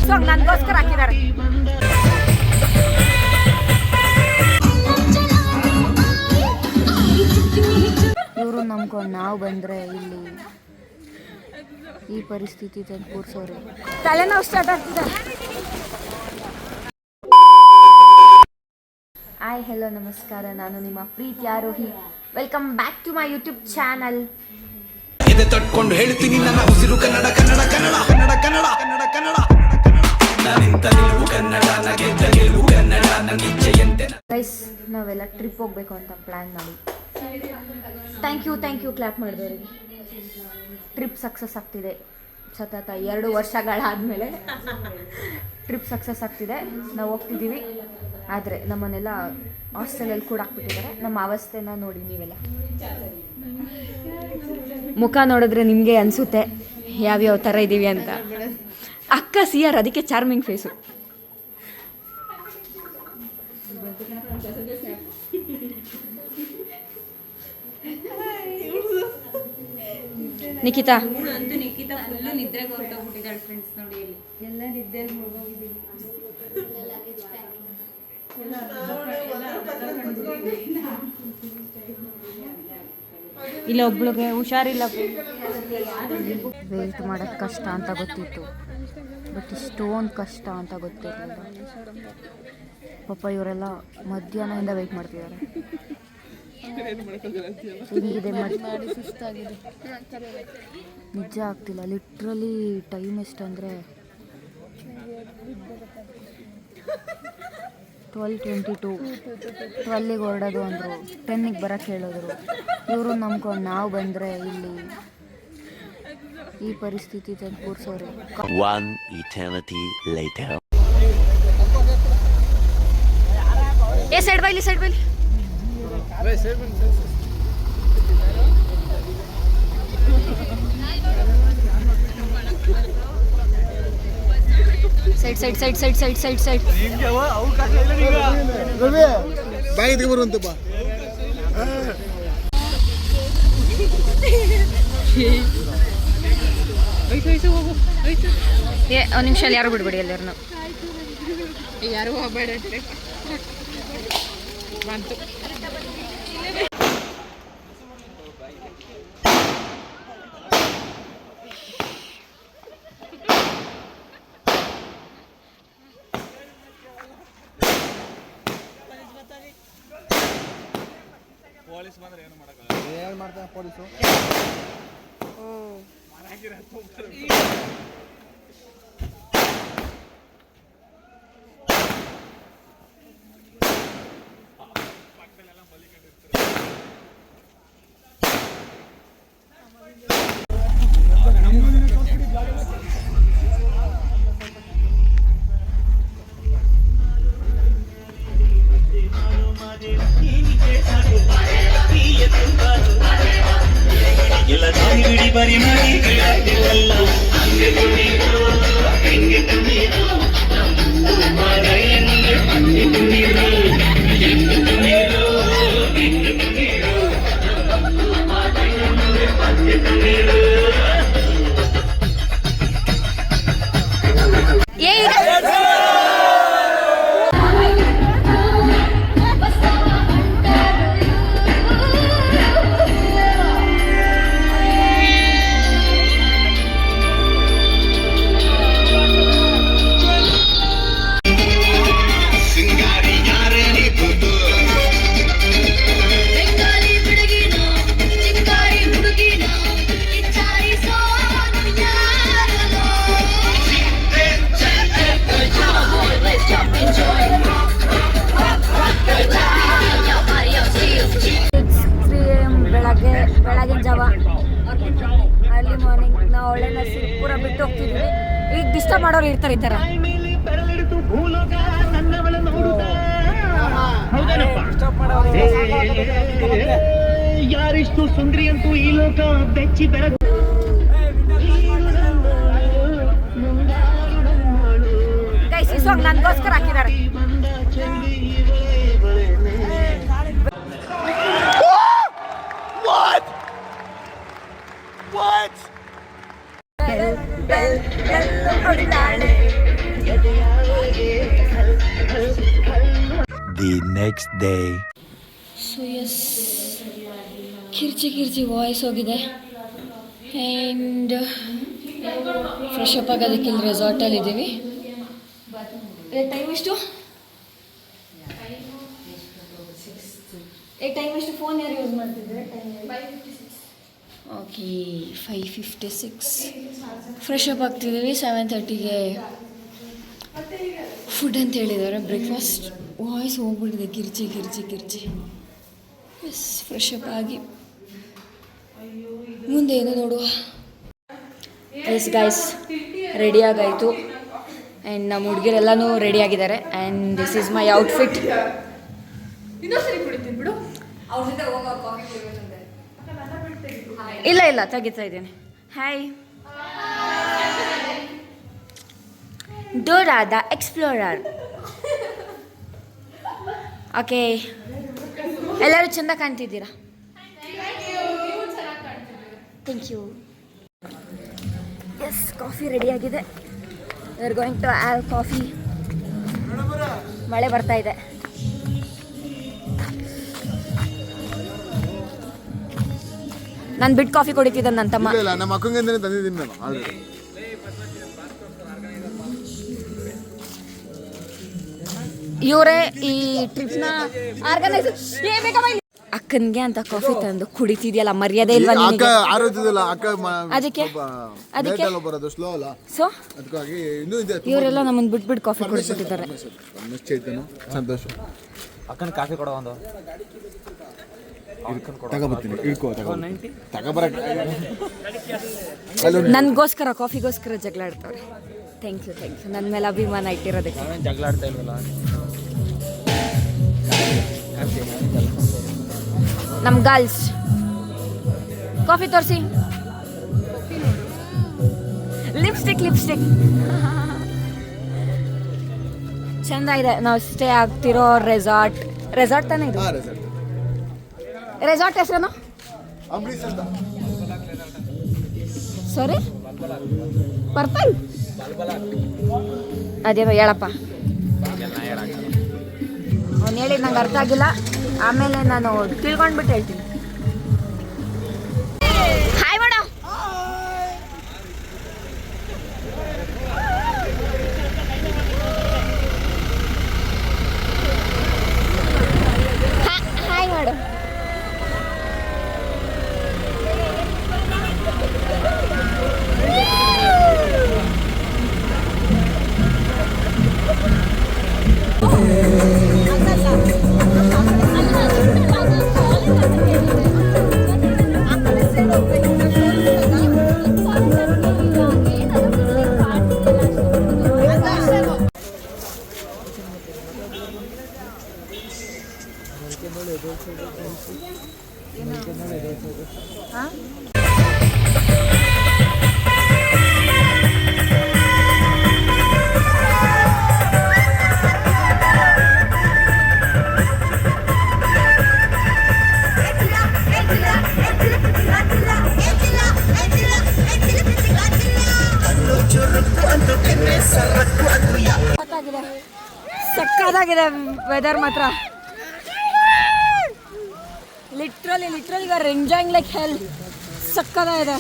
Song ನನಗೋಸ್ಕರ ಹಾಕಿದ್ದಾರೆ. ಇವರು ನಂಬ್ಕೊಂಡು ನಾವು ಬಂದರೆ ಇಲ್ಲಿ ಈ ಪರಿಸ್ಥಿತಿ ತಂದು ಕೂರ್ಸೋರು. ತಲೆನೋವು ಸ್ಟಾರ್ಟ್ ಆಗ್ತಿದೆ. ಹಾಯ್ ಹೆಲೋ ನಮಸ್ಕಾರ, ನಾನು ನಿಮ್ಮ ಪ್ರೀತಿ Aarohi. Welcome back to my YouTube channel. ತಟ್ಕೊಂಡು ಹೇಳ್ತೀನಿ ನನ್ನ ಉಸಿರು ಕನ್ನಡ ಕನ್ನಡ ಕನ್ನಡ ಕನ್ನಡ ಕನ್ನಡ ಕನ್ನಡ ಕನ್ನಡ ಗೈಸ್, ನಾವೆಲ್ಲ ಟ್ರಿಪ್ ಹೋಗ್ಬೇಕು ಅಂತ ಪ್ಲ್ಯಾನ್ ಮಾಡಿ. ಥ್ಯಾಂಕ್ ಯು ಕ್ಲಾಪ್ ಮಾಡಿದವ್ರಿಗೆ. ಟ್ರಿಪ್ ಸಕ್ಸಸ್ ಆಗ್ತಿದೆ. ಸತತ 2 ವರ್ಷಗಳಾದಮೇಲೆ ಟ್ರಿಪ್ ಸಕ್ಸಸ್ ಆಗ್ತಿದೆ. ನಾವು ಹೋಗ್ತಿದ್ದೀವಿ. ಆದರೆ ನಮ್ಮನ್ನೆಲ್ಲ ಹಾಸ್ಟೆಲಲ್ಲಿ ಕೂಡ ಹಾಕ್ಬಿಟ್ಟಿದ್ದಾರೆ. ನಮ್ಮ ಅವಸ್ಥೆನ ನೋಡಿ ನೀವೆಲ್ಲ. ಮುಖ ನೋಡಿದ್ರೆ ನಿಮಗೆ ಅನಿಸುತ್ತೆ ಯಾವ್ಯಾವ ಥರ ಇದ್ದೀವಿ ಅಂತ. ಅಕ್ಕ ಸಿಆರ್, ಅದಕ್ಕೆ ಚಾರ್ಮಿಂಗ್ ಫೇಸು. ನಿಖಿತಾ ಫುಲ್ಲು ನಿದ್ರೆಗೆ ಹೊರಟೋಗ್ಬಿಟ್ಟಿದ್ದಾಳೆ ಫ್ರೆಂಡ್ಸ್. ನೋಡಿ ಇಲ್ಲಿ ಎಲ್ಲ ನಿದ್ದೆಯಲ್ಲಿ ಮುಳುಗೋಗಿದ್ದೀವಿ. ಇಲ್ಲ, ಒಬ್ಳಿಗೆ ಹುಷಾರಿಲ್ಲ. ವೆಯ್ಟ್ ಮಾಡೋದು ಕಷ್ಟ ಅಂತ ಗೊತ್ತಿತ್ತು, ಬಟ್ ಇಷ್ಟೊಂದು ಕಷ್ಟ ಅಂತ ಗೊತ್ತಿರಲಿಲ್ಲ. ಪಾಪ ಇವರೆಲ್ಲ ಮಧ್ಯಾಹ್ನದಿಂದ ವೆಯ್ಟ್ ಮಾಡ್ತಿದ್ದಾರೆ. ಹಿಂಗಿದೆ ಮಾಡಿ ಸುಸ್ತಾಗಿದೆ. ನಿಜ ಆಗ್ತಿಲ್ಲ. Literally time ಎಷ್ಟಂದರೆ 12:22. 12ಗೆ ಹೊರಡೋದು ಅಂದರು, 10ಗೆ ಬರೋಕ್ಕೆ ಹೇಳಿದ್ರು. ಇವರು ನಂಬ್ಕೊಂಡು ನಾವು ಬಂದರೆ ಇಲ್ಲಿ ಈ ಪರಿಸ್ಥಿತಿ ತಂದು ಕೂರ್ಸೋರು. One eternity later. ಸೈಡ್ ಬೈಲಿ ಸೈಡ್ ಬಾಯಿಗೆ ಬರುವಂತೆ ಬಾ. ಒಂದು ನಿಮಿಷ ಅಲ್ಲಿ ಯಾರು ಬಿಡ್ಬೇಡಿ. ಎಲ್ಲರನ್ನು ಯಾರು ಹೋಗಬೇಡ ಬಂತು. ಪೊಲೀಸ್ ಬಂದ್ರೆ ಏನು ಮಾಡಕ್ಕಾಗಲ್ಲ. ಏನು ಮಾಡ್ತಾನೆ ಪೊಲೀಸು? ಬೆಳಗಿನ ಜಾವ ಅರ್ಲಿ ಮಾರ್ನಿಂಗ್ ನಾವು ಒಳ್ಳೆ ನರ್ಸಿ ಪೂರ ಬಿಟ್ಟು ಹೋಗ್ತಿದ್ವಿ. ಈಗ ಡಿಸ್ಟರ್ಬ್ ಮಾಡೋರು ಇರ್ತಾರೆ ಈ ಥರ. ಯಾರಿಷ್ಟು ಸುಂದರಿ ಅಂತೂ ಈ ಲೋಕ ಬೆಚ್ಚಿ ಬೆಳಗ. ಗೈಸ್, ಈ ಸಾಂಗ್ ನನಗೋಸ್ಕರ ಹಾಕಿದ್ದಾರೆ. What? The next day. So yes, ಕಿರ್ಚಿ ವಾಯ್ಸ್ ಹೋಗಿದೆ. ಆ್ಯಂಡ್ ಫ್ರೆಶ್ ಅಪ್ ಆಗೋದಕ್ಕೆ ಇಲ್ಲಿ ರೆಸಾರ್ಟಲ್ಲಿ ಇದ್ದೀವಿ. ಟೈಮ್ ಎಷ್ಟು? ಟೈಮ್ ಎಷ್ಟು? ಫೋನ್ ಯಾರು ಯೂಸ್ ಮಾಡ್ತಿದ್ರೆ? ಓಕೆ, 5:56. ಫ್ರೆಶ್ ಅಪ್ ಆಗ್ತಿದ್ದೀವಿ. 7:30ಗೆ ಫುಡ್ ಅಂತ ಹೇಳಿದ್ದಾರೆ, ಬ್ರೇಕ್ಫಾಸ್ಟ್. ವಾಯ್ಸ್ ಹೋಗ್ಬಿಟ್ಟಿದೆ, ಕಿರ್ಚಿ. ಎಸ್, ಫ್ರೆಶ್ ಅಪ್ ಆಗಿ ಮುಂದೆ ಏನು ನೋಡುವ. ಎಸ್ ಗೈಸ್, ರೆಡಿಯಾಗಾಯಿತು. ಆ್ಯಂಡ್ ನಮ್ಮ ಹುಡುಗಿರೆಲ್ಲನೂ ರೆಡಿಯಾಗಿದ್ದಾರೆ. And this is my outfit. ಇಲ್ಲ ತೆಗಿತಾ ಇದ್ದೀನಿ. Hi, Dora the explorer. Okay, ಎಲ್ಲರೂ ಚೆಂದ ಕಾಣ್ತಿದ್ದೀರಾ. Thank you. ಎಸ್, ಕಾಫಿ ರೆಡಿಯಾಗಿದೆ. We are going to have coffee. ಮಳೆ ಬರ್ತಾ ಇದೆ. ನಾನು ಬಿಟ್ಟು ಕಾಫಿ ಕುಡಿತಿದ್ದೆ ನನ್ನ ತಮ್ಮ. ಇಲ್ಲ, ನಮ್ಮ ಅಕ್ಕಂಗೆ ತಂದಿದ್ದೀನಿ ನಾನು ಆಲ್ರೆಡಿ. ಇವರೇ ಈ ಟ್ರಿಪ್ನ ಆರ್ಗನೈಸ್. ಅಕ್ಕನ್ಗೆ ಅಂತ ಕಾಫಿ ತಂದು ಕುಡಿತಿದ್ಯಲ್ಲ, ಮರ್ಯಾದೆ ಇಲ್ವಾ ನಿನಗೆ? ಆರೋಗ್ಯದಿಲ್ಲ ಅಕ್ಕ, ಅದಕ್ಕೆ ಬರೋದು ಸ್ಲೋ ಅಲ್ಲ, ಸೊ ಅದಕ್ಕಾಗಿ ಇನ್ನೂ ಇದೆ. ಇವರೆಲ್ಲ ನಮ್ಮನ್ನು ಬಿಟ್ಬಿಟ್ಟು ಕಾಫಿ ಕುಡಿಸ್ಬಿಟ್ಟಿದ್ದಾರೆ. ಚೈತನ್ಯ, ಸಂತೋಷ. ಅಕ್ಕನ ಕಾಫಿ ಕೊಡೋ ಒಂದು ತಗೋಬರ್ತೀನಿ, ತಗೋಬರಕ್ಕೆ ನನಗೋಸ್ಕರ, ಕಾಫಿಗೋಸ್ಕರ ಜಗಳ ಆಡ್ತವ್ರೆ. Thank you. ನನ್ನ ಮೇಲೆ ಅಭಿಮಾನ ಇಟ್ಟಿರೋದಕ್ಕೆ. ಜಗಳ ಆಡ್ತಾ ಇಲ್ವಲ್ಲ. ನಮ್ಮ ಗರ್ಲ್ಸ್ ಕಾಫಿ ತೋರಿಸಿ. ಲಿಪ್ಸ್ಟಿಕ್ ಚಂದ ಇದೆ. ನಾವು ಸ್ಟೇ ಆಗ್ತಿರೋ ರೆಸಾರ್ಟ್ ತಾನೇ ಇದು? ರೆಸಾರ್ಟ್ ಹೆಸರೇನು? ಅಂಬರೀಶ್ ಅಂತ. ಸಾರಿ, ಪರ್ಪಲ್ ಅದೇನೋ ಹೇಳಪ್ಪ. ಅವ್ನು ಹೇಳಿದ್ ನಂಗೆ ಅರ್ಥ ಆಗಿಲ್ಲ. ಆಮೇಲೆ ನಾನು ತಿಳ್ಕೊಂಡ್ಬಿಟ್ಟು ಹೇಳ್ತೀನಿ. Hi madam. Hi madam. ಸಕ್ಕತ್ತಾಗಿದೆ ವೆದರ್ ಮಾತ್ರ. Literally you are enjoying like hell. ಸಕ್ಕತ್ತಾಗಿದೆ.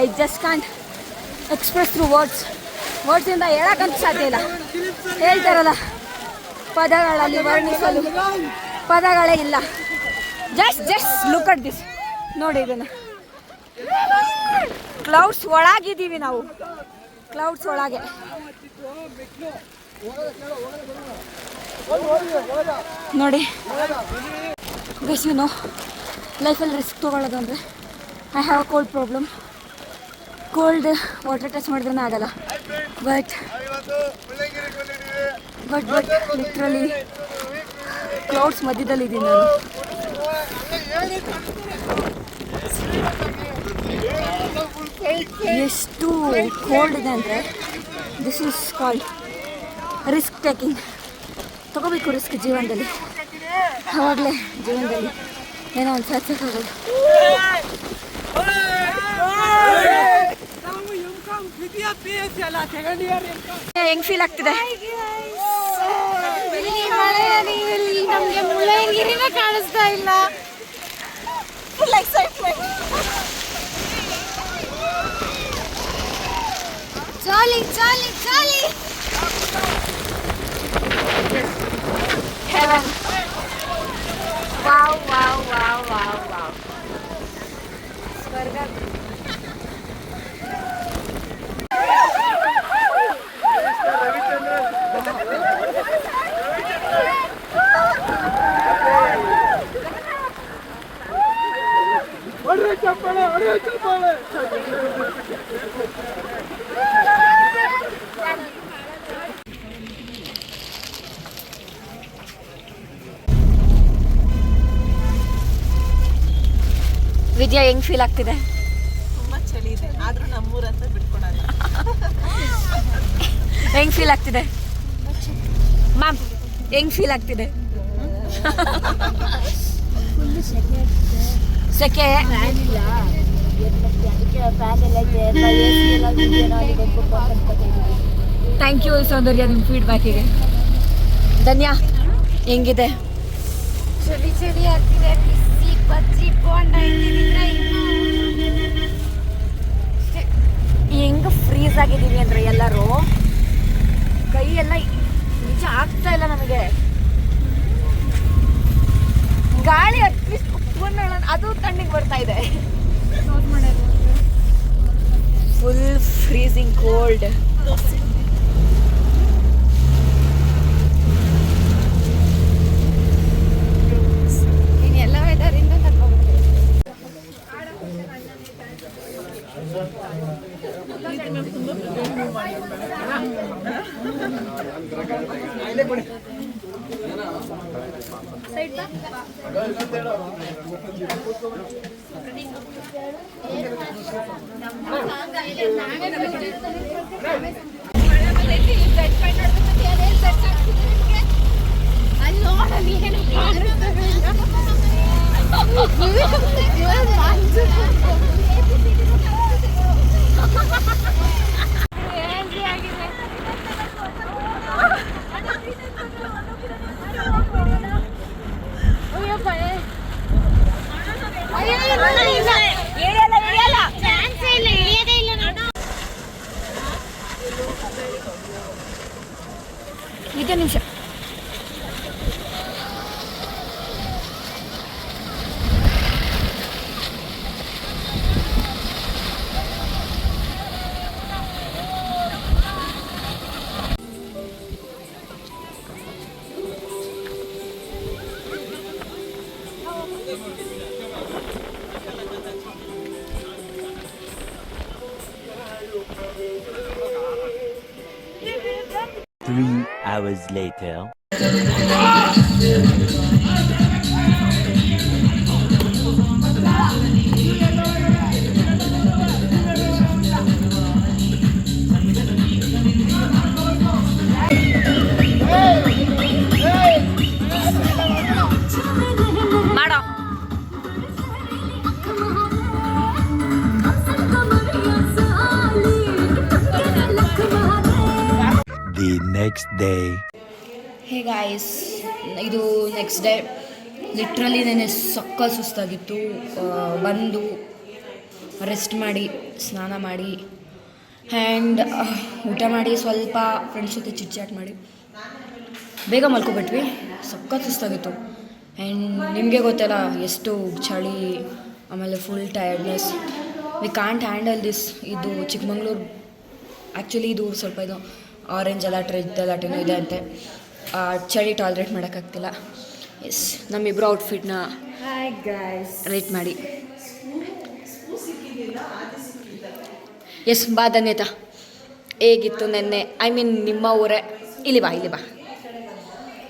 I just can't express through ವರ್ಡ್ಸಿಂದ ಹೇಳಕ್ಕಂತ ಸಾಧ್ಯ ಇಲ್ಲ. ಹೇಳ್ತಾರಲ್ಲ, ಪದಗಳಲ್ಲಿ ವರ್ಣಿಸಲು ಪದಗಳೇ ಇಲ್ಲ. Just look at this. ನೋಡಿ ಇದನ್ನು. ಕ್ಲೌಡ್ಸ್ ಒಳಗಿದ್ದೀವಿ ನಾವು, ಕ್ಲೌಡ್ಸ್ ಒಳಗೆ. ನೋಡಿ ಗೈಸ್, ಯು ನೋ ಲೈಫಲ್ಲಿ ರಿಸ್ಕ್ ತೊಗೊಳ್ಳೋದು ಅಂದರೆ I have a cold problem. Cold water touch ಮಾಡಿದ್ರೇ ಆಗಲ್ಲ. ಬಟ್ ಲಿಟ್ರಲಿ ಕ್ಲೌಡ್ಸ್ ಮಧ್ಯದಲ್ಲಿ ಇದ್ದೀನಿ ನಾನು. ಎಷ್ಟು ಕೋಲ್ಡ್ ಇದೆ ಅಂದರೆ this is called risk taking. ತಗೋಬೇಕು ರಿಸ್ಕ್ ಜೀವನದಲ್ಲಿ, ಆವಾಗಲೇ ಜೀವನದಲ್ಲಿ ಏನೋ ಒಂದು ಸಾಧಿಸೋಕ್ಕಾಗೋದು. ಹೆಂಗ್ ಫೀಲ್ ಆಗ್ತಿದೆ? ನಮಗೆ ಮುಳ್ಳಯ್ಯನಗಿರಿನೇ ಕಾಣಿಸ್ತಾ ಇಲ್ಲ. Full excitement. Jolly jolly jolly. Heaven. Wow wow wow wow wow. ಸ್ವರ್ಗ. ವಿದ್ಯಾ ಹೆಂಗ್ ಫೀಲ್ ಆಗ್ತಿದೆ? ತುಂಬಾ ಚಳಿ ಇದೆ, ಆದ್ರೂ ನಮ್ಮೂರಂತ ಬಿಟ್ಕೊಡಲ್ಲ. ಹೆಂಗ್ ಫೀಲ್ ಆಗ್ತಿದೆ ಮ್ಯಾಮ್? ಹೆಂಗ್ ಫೀಲ್ ಆಗ್ತಿದೆ? ಸೆಕೆ. ಥ್ಯಾಂಕ್ ಯು ಸೌಂದರ್ಯ, ನಿಮ್ಮ ಫೀಡ್ಬ್ಯಾಕಿಗೆ. ಧನ್ಯ, ಹೆಂಗಿದೆ? ಚಳಿ ಚಳಿ ಆಗ್ತಿದೆ. ಬಿಸಿ ಬಜ್ಜಿ ಬೋಂಡ ಇಟ್ಟಿದ್ರೆ ಹೆಂಗ ಫ್ರೀಸ್ ಆಗಿದ್ದೀವಿ ಅಂದ್ರೆ ಎಲ್ಲರೂ ಕೈ ಎಲ್ಲ ನಿಜ ಆಗ್ತಾ ಇಲ್ಲ ನಮಗೆ. ಗಾಳಿ ಅಟ್ಲೀಸ್ಟ್ ಕುತ್ಕೊಂಡು ಅದು ತಣ್ಣಗೆ ಬರ್ತಾ ಇದೆ. Full freezing cold. ಎಲ್ಲ ವೆದರಿಂದ ತಗೊಂಡ್ಬಿಡ್ತೀವಿ. ಇದೇ ನಿಮಿಷ. Hours later. ಮಾಡೋ. The next day. ಹೇ ಗಾಯ್ಸ್, ಇದು ನೆಕ್ಸ್ಟ್ ಡೇ. ಲಿಟ್ರಲಿ ನೆನೆ ಸಕ್ಕ ಸುಸ್ತಾಗಿತ್ತು. ಬಂದು ರೆಸ್ಟ್ ಮಾಡಿ ಸ್ನಾನ ಮಾಡಿ ಆ್ಯಂಡ್ ಊಟ ಮಾಡಿ ಸ್ವಲ್ಪ ಫ್ರೆಂಡ್ಸ್ ಜೊತೆ ಚಿಟ್ಚಾಟ್ ಮಾಡಿ ಬೇಗ ಮಲ್ಕೊಬಿಟ್ವಿ. ಸಖತ್ ಸುಸ್ತಾಗಿತ್ತು. ಆ್ಯಂಡ್ ನಿಮಗೆ ಗೊತ್ತಲ್ಲ ಎಷ್ಟು ಚಳಿ, ಆಮೇಲೆ full tiredness. We can't handle this. ಇದು ಚಿಕ್ಕಮಂಗ್ಳೂರು, ಆ್ಯಕ್ಚುಲಿ ಇದು ಸ್ವಲ್ಪ ಇದು ಆರೆಂಜ್ ಅಲರ್ಟ್, ರೆಡ್ ಅಲರ್ಟ್ ಏನೋ ಇದೆ ಅಂತೆ. ಚಳಿ ಟಾಲ್ರೇಟ್ ಮಾಡೋಕ್ಕಾಗ್ತಿಲ್ಲ. ಎಸ್, ನಮ್ಮಿಬ್ಬರು ಔಟ್ಫಿಟ್ನ ರೇಟ್ ಮಾಡಿ. ಎಸ್, ಬಾ ಧನ್ಯತಾ, ಹೇಗಿತ್ತು ನೆನ್ನೆ? ಐ ಮೀನ್ ನಿಮ್ಮ ಊರೇ, ಇಲ್ಲಿ ಬಾ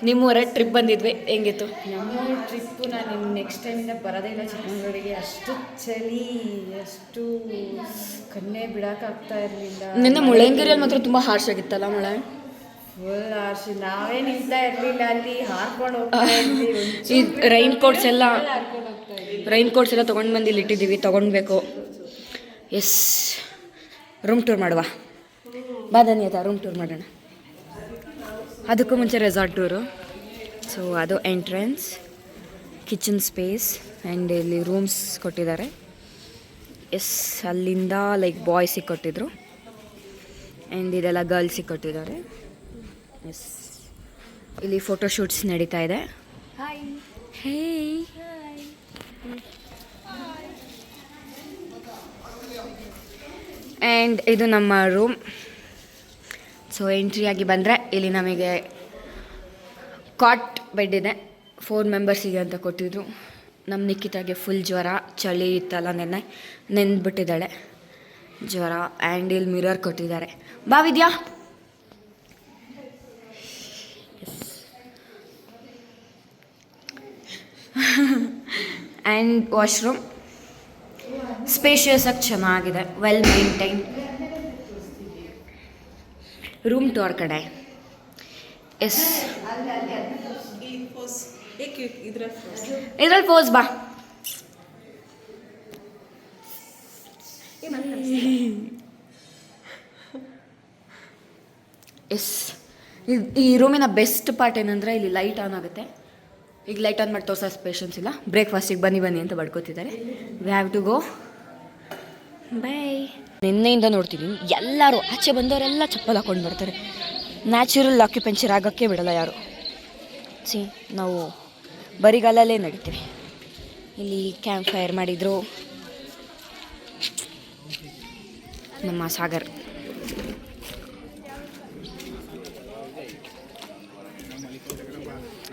ನಿಮ್ಮ ಊರೇ ಟ್ರಿಪ್ ಬಂದಿದ್ವಿ, ಹೆಂಗಿತ್ತು? ನಮ್ಮ ಟ್ರಿಪ್ಪು ನಾನು ನೆಕ್ಸ್ಟ್ ಟೈಮಿಂದ ಬರೋದೇ ಇಲ್ಲ ಚಿಕ್ಕಮಂಗ್ಳೂರಿಗೆ. ಅಷ್ಟು ಚಳಿ, ಅಷ್ಟು ಕಣ್ಣೇ ಬಿಡೋಕ್ಕಾಗ್ತಾ ಇರಲಿಲ್ಲ. ನಿನ್ನೆ ಮುಳ್ಳಯ್ಯನಗಿರಿಯಲ್ಲಿ ಮಾತ್ರ ತುಂಬ ಹಾರ್ಶ್ ಆಗಿತ್ತಲ್ಲ ಮಳೆ? ಫುಲ್ ಆರ್ಶಿ, ನಾವೇ ನಿಲ್ತಾ ಇರಲಿಲ್ಲ ಅಲ್ಲಿ, ಹಾರ್ಕೊಂಡು ಹೋಗ್ತಾ ಇದ್ವಿ. ಈ ರೈನ್ ಕೋಟ್ಸ್ ಎಲ್ಲ ತೊಗೊಂಡು ಬಂದು ಇಲ್ಲಿ ಇಟ್ಟಿದ್ದೀವಿ, ತೊಗೊಳ್ಬೇಕು. ಎಸ್, ರೂಮ್ ಟೂರ್ ಮಾಡುವ. ಬಾ ಧನ್ಯತಾ ರೂಮ್ ಟೂರ್ ಮಾಡೋಣ. ಅದಕ್ಕೂ ಮುಂಚೆ ರೆಸಾರ್ಟ್ ಟೂರು. ಸೊ ಅದು ಎಂಟ್ರೆನ್ಸ್, ಕಿಚನ್ ಸ್ಪೇಸ್ ಆ್ಯಂಡ್ ಇಲ್ಲಿ ರೂಮ್ಸ್ ಕೊಟ್ಟಿದ್ದಾರೆ. ಎಸ್, ಅಲ್ಲಿಂದ ಲೈಕ್ ಬಾಯ್ಸಿಗೆ ಕೊಟ್ಟಿದ್ರು ಆ್ಯಂಡ್ ಇದೆಲ್ಲ ಗರ್ಲ್ಸಿಗೆ ಕೊಟ್ಟಿದ್ದಾರೆ. ಎಸ್, ಇಲ್ಲಿ ಫೋಟೋಶೂಟ್ಸ್ ನಡೀತಾ ಇದೆ. ಹೇ, ಆ್ಯಂಡ್ ಇದು ನಮ್ಮ ರೂಮ್. ಸೊ ಎಂಟ್ರಿಯಾಗಿ ಬಂದರೆ ಇಲ್ಲಿ ನಮಗೆ ಕಾಟ್ ಬೆಡ್ ಇದೆ. 4 ಮೆಂಬರ್ಸಿಗೆ ಅಂತ ಕೊಟ್ಟಿದ್ರು. ನಮ್ಮ ನಿಖಿತಾಗೆ ಫುಲ್ ಜ್ವರ, ಚಳಿ ಇತ್ತಲ್ಲ, ನೆಂದ್ಬಿಟ್ಟಿದ್ದಾಳೆ ಜ್ವರ. ಆ್ಯಂಡ್ ಇಲ್ಲಿ ಮಿರರ್ ಕೊಟ್ಟಿದ್ದಾರೆ. ಬಾ ವಿದ್ಯಾ. ಆ್ಯಂಡ್ ವಾಶ್ರೂಮ್ ಸ್ಪೇಷಿಯಸ್ ಆಗಿ ಚೆನ್ನಾಗಿದೆ, ವೆಲ್ ಮೇಂಟೈನ್. ರೂಮ್ ಟೂರ್ ಕಡೆ. ಎಸ್, ಇದ್ರಲ್ಲಿ ಪೋಸ್ ಬಾ. ಎಸ್, ಈ ರೂಮಿನ ಬೆಸ್ಟ್ ಪಾರ್ಟ್ ಏನಂದರೆ ಇಲ್ಲಿ ಲೈಟ್ ಆನ್ ಆಗುತ್ತೆ. ಈಗ ಲೈಟ್ ಆನ್ ಮಾಡಿ ತೋರ್ಸೋ ಪೇಷನ್ಸ್ ಇಲ್ಲ. ಬ್ರೇಕ್ಫಾಸ್ಟಿಗೆ ಬನ್ನಿ ಅಂತ ಬಡ್ಕೋತಿದ್ದಾರೆ. We have to go. Bye. ನಿನ್ನೆಯಿಂದ ನೋಡ್ತಿದ್ದೀನಿ ಎಲ್ಲರೂ ಆಚೆ ಬಂದವರೆಲ್ಲ ಚಪ್ಪಲ್ ಹಾಕೊಂಡು ಬರ್ತಾರೆ. ನ್ಯಾಚುರಲ್ ಆಕ್ಯುಪೆನ್ಚರ್ ಆಗೋಕ್ಕೆ ಬಿಡಲ್ಲ ಯಾರು. ನಾವು ಬರಿಗಾಲಲ್ಲೇ ನಡೀತೀವಿ. ಇಲ್ಲಿ ಕ್ಯಾಂಪ್ ಫೈರ್ ಮಾಡಿದರು ನಮ್ಮ ಸಾಗರ್.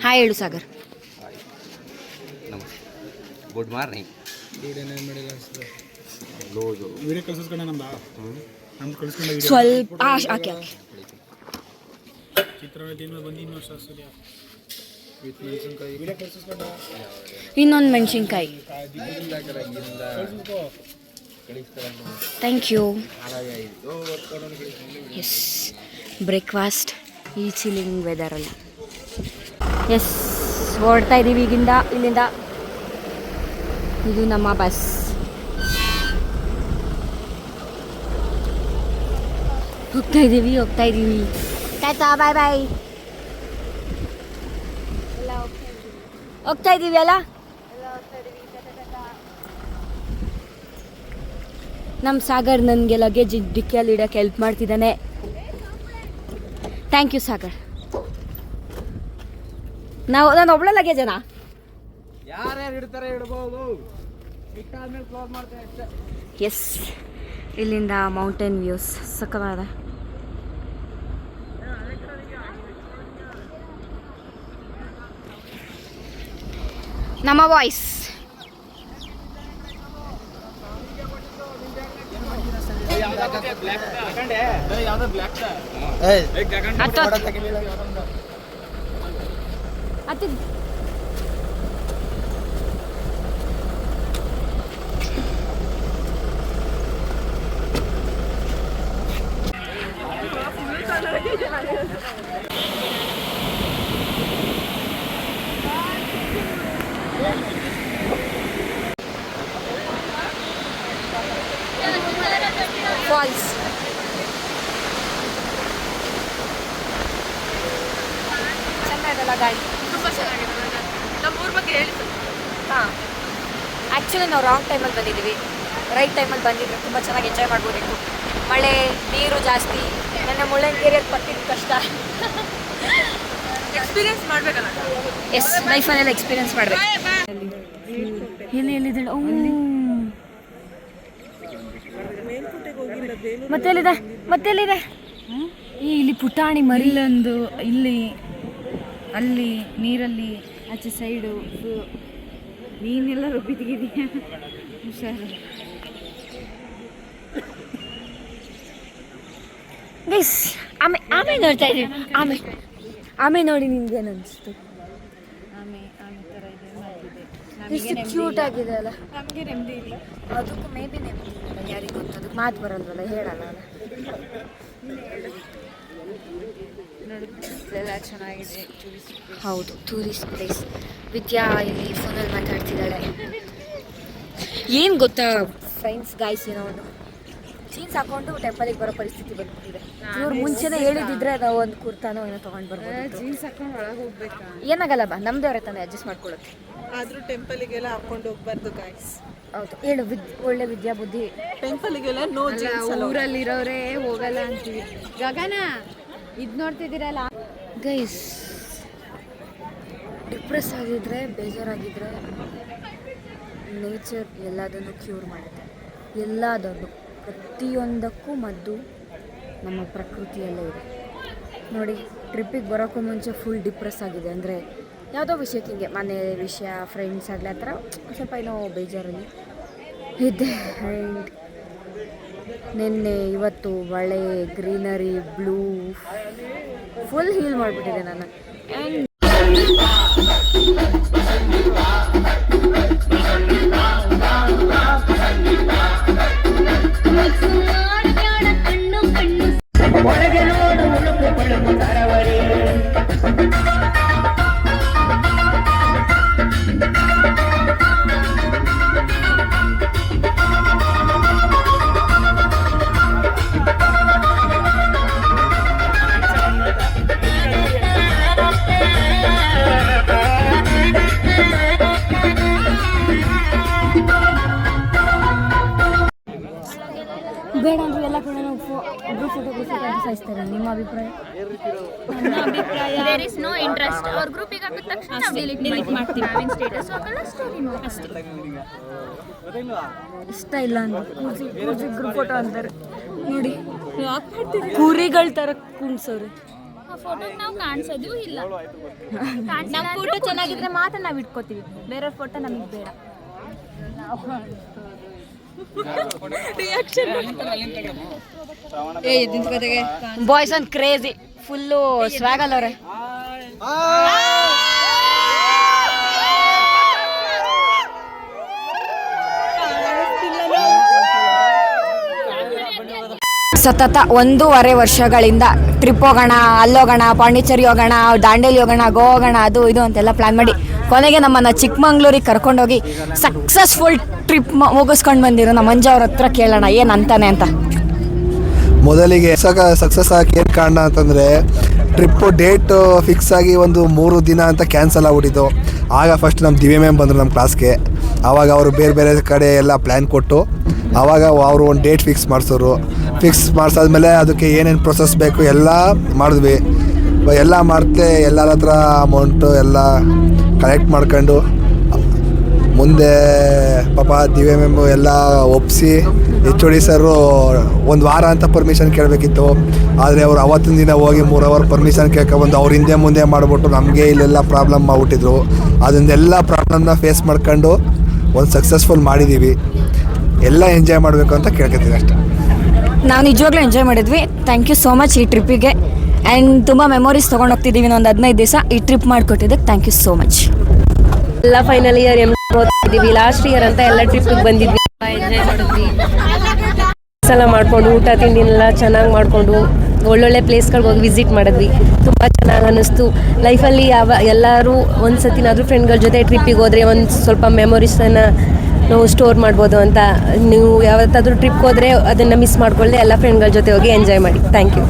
ಹಾಯ್ ಹೇಳು ಸಾಗರ್. Good morning. ಸ್ವಲ್ಪ ಹಾಕಿ ಇನ್ನೊಂದು ಮೆಣಸಿನ್ಕಾಯಿ. Thank you. ಎಸ್, ಬ್ರೇಕ್ಫಾಸ್ಟ್ ಈ ಚಿಲ್ಲಿಂಗ್ ವೆದರಲ್ಲಿ. ಎಸ್, ಹೊರಡ್ತಾ ಇದ್ದೀವಿ ಇಲ್ಲಿಂದ. ಇದು ನಮ್ಮ ಬಸ್. ಹೋಗ್ತಾ ಇದ್ದೀವಿ. ಟಾಟಾ, ಬಾಯ್ ಬಾಯ್. ಹೋಗ್ತಾ ಇದ್ದೀವಿ ಅಲ್ಲ. ನಮ್ಮ ಸಾಗರ್ ನನಗೆ ಲಗೇಜ್ ಡಿಕ್ಕಿಯಲ್ಲಿ ಇಡೋಕ್ಕೆ ಹೆಲ್ಪ್ ಮಾಡ್ತಿದ್ದಾನೆ. Thank you Sagar. ನಾನು ಒಬ್ಬಳೆ ಲಗೇಜನಾ? ಯಾರ್ಯಾರು ಇಡ್ತಾರೆ ಇಡ್ಬೋದು. ಎಸ್, ಇಲ್ಲಿಂದ ಮೌಂಟೇನ್ ವ್ಯೂಸ್ ಸಕ್ಕತ್ತಾಗಿದೆ. ನಮ್ಮ ವಾಯ್ಸ್ ಫಾಲ್ಸ್. ಚೆನ್ನಾಗಿದೆಲ್ಲ ಗಾಡಿ, ತುಂಬ ಚೆನ್ನಾಗಿದೆ. ನಮ್ಮ ಊರ ಬಗ್ಗೆ ಹೇಳಿ. ಹಾಂ, ಆ್ಯಕ್ಚುಲಿ ನಾವು ರಾಂಗ್ ಟೈಮಲ್ಲಿ ಬಂದಿದ್ದೀವಿ. ರೈಟ್ ಟೈಮಲ್ಲಿ ಬಂದಿದ್ರೆ ತುಂಬ ಚೆನ್ನಾಗಿ ಎಂಜಾಯ್ ಮಾಡ್ಬೋದಿತ್ತು. ಮಳೆ, ನೀರು ಜಾಸ್ತಿ. ನನ್ನ ಮುಳ್ಳಂಗೇರಿಯಲ್ಲಿ ಬರ್ತಿದ್ದು ಕಷ್ಟ. ಎಕ್ಸ್ಪೀರಿಯನ್ಸ್ ಮಾಡ್ಬೇಕಲ್ಲ. ಎಸ್, ಲೈಫಲ್ಲೆಲ್ಲ ಎಕ್ಸ್ಪೀರಿಯನ್ಸ್ ಮಾಡಬೇಕು. ಎಲ್ಲಿದ್ದಾಳೆ? ಮತ್ತೆಲ್ಲಿದೆ? ಇಲ್ಲಿ ಪುಟಾಣಿ ಮರಿಲೊಂದು, ಇಲ್ಲಿ ಅಲ್ಲಿ ನೀರಲ್ಲಿ ಆಚೆ ಸೈಡು ನೀನೆಲ್ಲ ರುಬ್ಬಿದೀಯ. ಹುಷಾರು. ಗೈಸ್, ಆಮೆ ನೋಡ್ತಾ ಇದ್ದೀವಿ. ಆಮೆ ನೋಡಿ ನಿಮ್ಗೇನು ಅನಿಸ್ತು? ಎಷ್ಟು ಕ್ಯೂಟ್ ಆಗಿದೆ ಅಲ್ಲ. ನಮಗೆ ನೆಮ್ಮದಿ ಇಲ್ಲ. ಅದಕ್ಕೂ ಮೇ ಬಿ ನೆಮ್ಮದಿ ಇಲ್ಲ. ಯಾರಿಗೆ ಗೊತ್ತು, ಅದಕ್ಕೆ ಮಾತು ಬರಲ್ವಲ್ಲ, ಹೇಳಲ್ಲ ಅಲ್ಲ. ಎಲ್ಲ ಚೆನ್ನಾಗಿದೆ. ಹೌದು, ಟೂರಿಸ್ಟ್ ಪ್ಲೇಸ್. ವಿದ್ಯಾ ಇಲ್ಲಿ ಫೋನಲ್ಲಿ ಮಾತಾಡ್ತಿದ್ದಾಳೆ. ಏನು ಗೊತ್ತಾ ಫ್ರೆಂಡ್ಸ್, ಗಾಯ್ಸ್, ಏನೋ ಒಂದು ಜೀನ್ಸ್ ಹಾಕೊಂಡು ಟೆಂಪಲಿಗೆ ಬರೋ ಪರಿಸ್ಥಿತಿ ಬಂದ್ಬಿಟ್ಟಿದೆ. ಇವ್ರು ಮುಂಚೆನೇ ಹೇಳಿದಿದ್ರೆ ನಾವು ಒಂದು ಕುರ್ತಾನೋ ಏನೋ ತೊಗೊಂಡು ಬರ್ಬೋದು. ಜೀನ್ಸ್ ಹಾಕೊಂಡು ಒಳಗೆ ಹೋಗ್ಬೇಕಾ? ಏನಾಗಲ್ಲ ಬಾ, ನಮ್ದವ್ರೆ ತಾನೇ ಅಡ್ಜಸ್ಟ್ ಮಾಡ್ಕೊಳ್ಳುತ್ತೆ. ಆದ್ರೂ ಟೆಂಪಲಿಗೆಲ್ಲ ಹಾಕೊಂಡು ಹೋಗ್ಬಾರ್ದು ಗಾಯ್ಸ್. ಹೌದು ಹೇಳು, ಒಳ್ಳೆ ವಿದ್ಯಾ ಬುದ್ಧಿ. ಟೆಂಪಲಿಗೆಲ್ಲ ನೋ ಅಲ್ಲ, ಜೀನ್ಸ್ ಊರಲ್ಲಿರೋರೇ ಹೋಗಲ್ಲ ಅಂತೀವಿ. ಗಗನ ಇದು ನೋಡ್ತಿದ್ದೀರಲ್ಲ ಗೈಸ್, ಡಿಪ್ರೆಸ್ ಆಗಿದ್ರೆ, ಬೇಜಾರಾಗಿದ್ದರೆ ನೇಚರ್ ಎಲ್ಲದನ್ನು ಕ್ಯೂರ್ ಮಾಡುತ್ತೆ. ಎಲ್ಲದನ್ನು, ಪ್ರತಿಯೊಂದಕ್ಕೂ ಮದ್ದು ನಮ್ಮ ಪ್ರಕೃತಿಯಲ್ಲೇ ಇದೆ. ನೋಡಿ, ಟ್ರಿಪ್ಪಿಗೆ ಬರೋಕ್ಕೂ ಮುಂಚೆ ಫುಲ್ ಡಿಪ್ರೆಸ್ ಆಗಿದೆ. ಅಂದರೆ ಯಾವುದೋ ವಿಷಯಕ್ಕೆ ಹಿಂಗೆ ಮನೆ ವಿಷಯ, ಫ್ರೆಂಡ್ಸ್ ಆಗಲಿ ಆ ಥರ ಸ್ವಲ್ಪ ಏನೋ ಬೇಜಾರಲ್ಲಿ ಇದ್ದೆ. ಆ್ಯಂಡ್ ನಿನ್ನೆ ಇವತ್ತು ಮಳೆ, ಗ್ರೀನರಿ, ಬ್ಲೂ ಫುಲ್ ಹೀಲ್ ಮಾಡಿಬಿಟ್ಟಿದೆ ನಾನು. ಆ್ಯಂಡ್ ಬೇಡ ಅಂದ್ರೆ ಎಲ್ಲ ಕಡೆ ಗ್ರೂಪ್ ಫೋಟೋ ಅಂತ ಸಾಯಿಸ್ತಾರೆ. ನಿಮ್ಮ ಅಭಿಪ್ರಾಯ? There is no interest. ಅವ್ರ ಗ್ರೂಪಿಗೆ ಹಾಕಿದ ತಕ್ಷಣ ನಾವು ಡಿಲೀಟ್ ಮಾಡ್ತೀವಿ. ನಾವೇನು ಸ್ಟೇಟಸ್ ಹಾಕಲ್ಲ, ಸ್ಟೋರಿನೂ ಅಷ್ಟೇ. ಇಷ್ಟ ಇಲ್ಲ ಅಂದ್ರೆ ಕೂರ್ಸಿ ಗ್ರೂಪ್ ಫೋಟೋ ಅಂತಾರೆ. ನೋಡಿ, ಕುರಿಗಳ ಥರ ಕುಣ್ಸೋರು. ಆ ಫೋಟೋಗೆ ನಾವು ಕಾಣಿಸೋದು ಇಲ್ಲ. ನಮ್ಮ ಫೋಟೋ ಚೆನ್ನಾಗಿದ್ರೆ ಮಾತ್ರ ನಾವು ಇಟ್ಕೋತೀವಿ, ಬೇರೆಯವ್ರ ಫೋಟೋ ನಮಗೆ ಬೇಡ. Boys and crazy, full swag ಅಲ್ಲವ್ರೆ. ಸತತ 1.5 ವರ್ಷಗಳಿಂದ ಟ್ರಿಪ್ ಹೋಗೋಣ, ಅಲ್ಲೋಗೋಣ, ಪಾಂಡಿಚೇರಿ ಹೋಗೋಣ, ದಾಂಡೇಲಿ ಹೋಗೋಣ, ಗೋವಾ ಹೋಗೋಣ, ಅದು ಇದು ಅಂತೆಲ್ಲ ಪ್ಲ್ಯಾನ್ ಮಾಡಿ ಕೊನೆಗೆ ನಮ್ಮನ್ನು ಚಿಕ್ಕಮಂಗ್ಳೂರಿಗೆ ಕರ್ಕೊಂಡೋಗಿ ಸಕ್ಸಸ್ಫುಲ್ ಟ್ರಿಪ್ ಮುಗಿಸ್ಕೊಂಡು ಬಂದಿರೋ ನಮ್ಮ ಮಂಜು ಅವ್ರ ಹತ್ರ ಕೇಳೋಣ ಏನು ಅಂತಾನೆ ಅಂತ. ಮೊದಲಿಗೆ ಸಕ್ಸಸ್ ಆಗಿ ಏನು ಕಾರಣ ಅಂತಂದರೆ, ಟ್ರಿಪ್ಪು ಡೇಟು ಫಿಕ್ಸ್ ಆಗಿ ಒಂದು 3 ದಿನ ಅಂತ ಕ್ಯಾನ್ಸಲ್ ಆಗ್ಬಿಟ್ಟಿತ್ತು. ಆಗ ಫಸ್ಟ್ ನಮ್ಮ ದಿವ್ಯ ಮ್ಯಾಮ್ ಬಂದರು ನಮ್ಮ ಕ್ಲಾಸ್ಗೆ. ಆವಾಗ ಅವರು ಬೇರೆ ಬೇರೆ ಕಡೆ ಎಲ್ಲ ಪ್ಲ್ಯಾನ್ ಕೊಟ್ಟು ಆವಾಗ ಅವರು ಒಂದು ಡೇಟ್ ಫಿಕ್ಸ್ ಮಾಡಿಸೋರು. ಫಿಕ್ಸ್ ಮಾಡಿಸಾದ್ಮೇಲೆ ಅದಕ್ಕೆ ಏನೇನು ಪ್ರೊಸೆಸ್ ಬೇಕು ಎಲ್ಲ ಮಾಡಿದ್ವಿ. ಎಲ್ಲ ಮಾಡ್ತೆ ಎಲ್ಲರ ಹತ್ರ ಅಮೌಂಟು ಎಲ್ಲ ಕಲೆಕ್ಟ್ ಮಾಡ್ಕೊಂಡು ಮುಂದೆ ಪಾಪ ದಿವ್ಯ ಮ್ಯಾಮ್ ಎಲ್ಲ ಒಪ್ಪಿಸಿ HOD ಸರು 1 ವಾರ ಅಂತ ಪರ್ಮಿಷನ್ ಕೇಳಬೇಕಿತ್ತು. ಆದರೆ ಅವರು ಅವತ್ತಿನ ದಿನ ಹೋಗಿ 3 ಅವರ್ ಪರ್ಮಿಷನ್ ಕೇಳ್ಕೊಬಂದು ಅವ್ರು ಹಿಂದೆ ಮುಂದೆ ಮಾಡಿಬಿಟ್ಟು ನಮಗೆ ಇಲ್ಲೆಲ್ಲ ಪ್ರಾಬ್ಲಮ್ ಮಾಡಿಬಿಟ್ಟಿದ್ರು. ಅದನ್ನೆಲ್ಲ ಪ್ರಾಬ್ಲಮ್ನ ಫೇಸ್ ಮಾಡ್ಕೊಂಡು ಒಂದು ಸಕ್ಸಸ್ಫುಲ್ ಮಾಡಿದ್ದೀವಿ. ಎಲ್ಲ ಎಂಜಾಯ್ ಮಾಡಬೇಕು ಅಂತ ಕೇಳ್ಕೊತೀವಿ ಅಷ್ಟೇ. ನಾವು ನಿಜವಾಗ್ಲೂ ಎಂಜಾಯ್ ಮಾಡಿದ್ವಿ. ಥ್ಯಾಂಕ್ ಯು ಸೋ ಮಚ್ ಈ ಟ್ರಿಪ್ಪಿಗೆ. ಆ್ಯಂಡ್ ತುಂಬ ಮೆಮೊರೀಸ್ ತೊಗೊಂಡು ಹೋಗ್ತಿದ್ದೀವಿ. ಒಂದು 15 ದಿವಸ ಈ ಟ್ರಿಪ್ ಮಾಡಿಕೊಟ್ಟಿದ್ದಕ್ಕೆ ಥ್ಯಾಂಕ್ ಯು ಸೋ ಮಚ್. ಎಲ್ಲ ಫೈನಲ್ ಇಯರ್ ಓದ್ತಿದ್ದೀವಿ. ಲಾಸ್ಟ್ ಇಯರ್ ಅಂತ ಎಲ್ಲ ಟ್ರಿಪ್ಪಿಗೆ ಬಂದಿದ್ವಿ, ಎಂಜಾಯ್ ಮಾಡಿದ್ವಿ. ಸಲ ಮಾಡಿಕೊಂಡು ಊಟ ತಿಂಡಿನೆಲ್ಲ ಚೆನ್ನಾಗಿ ಮಾಡಿಕೊಂಡು ಒಳ್ಳೊಳ್ಳೆ ಪ್ಲೇಸ್ಗಳಿಗೆ ಹೋಗಿ ವಿಸಿಟ್ ಮಾಡಿದ್ವಿ. ತುಂಬ ಚೆನ್ನಾಗಿ ಅನ್ನಿಸ್ತು. ಲೈಫಲ್ಲಿ ಎಲ್ಲರೂ ಒಂದು ಸತಿನಾದರೂ ಫ್ರೆಂಡ್ಗಳ ಜೊತೆ ಟ್ರಿಪ್ಪಿಗೆ ಹೋದರೆ ಒಂದು ಸ್ವಲ್ಪ ಮೆಮೊರೀಸನ್ನು ನಾವು ಸ್ಟೋರ್ ಮಾಡ್ಬೋದು ಅಂತ. ನೀವು ಯಾವತ್ತಾದರೂ ಟ್ರಿಪ್ಗೆ ಹೋದರೆ ಅದನ್ನು ಮಿಸ್ ಮಾಡ್ಕೊಳ್ಳದೆ ಎಲ್ಲ ಫ್ರೆಂಡ್ಗಳ ಜೊತೆ ಹೋಗಿ ಎಂಜಾಯ್ ಮಾಡಿ. Thank you.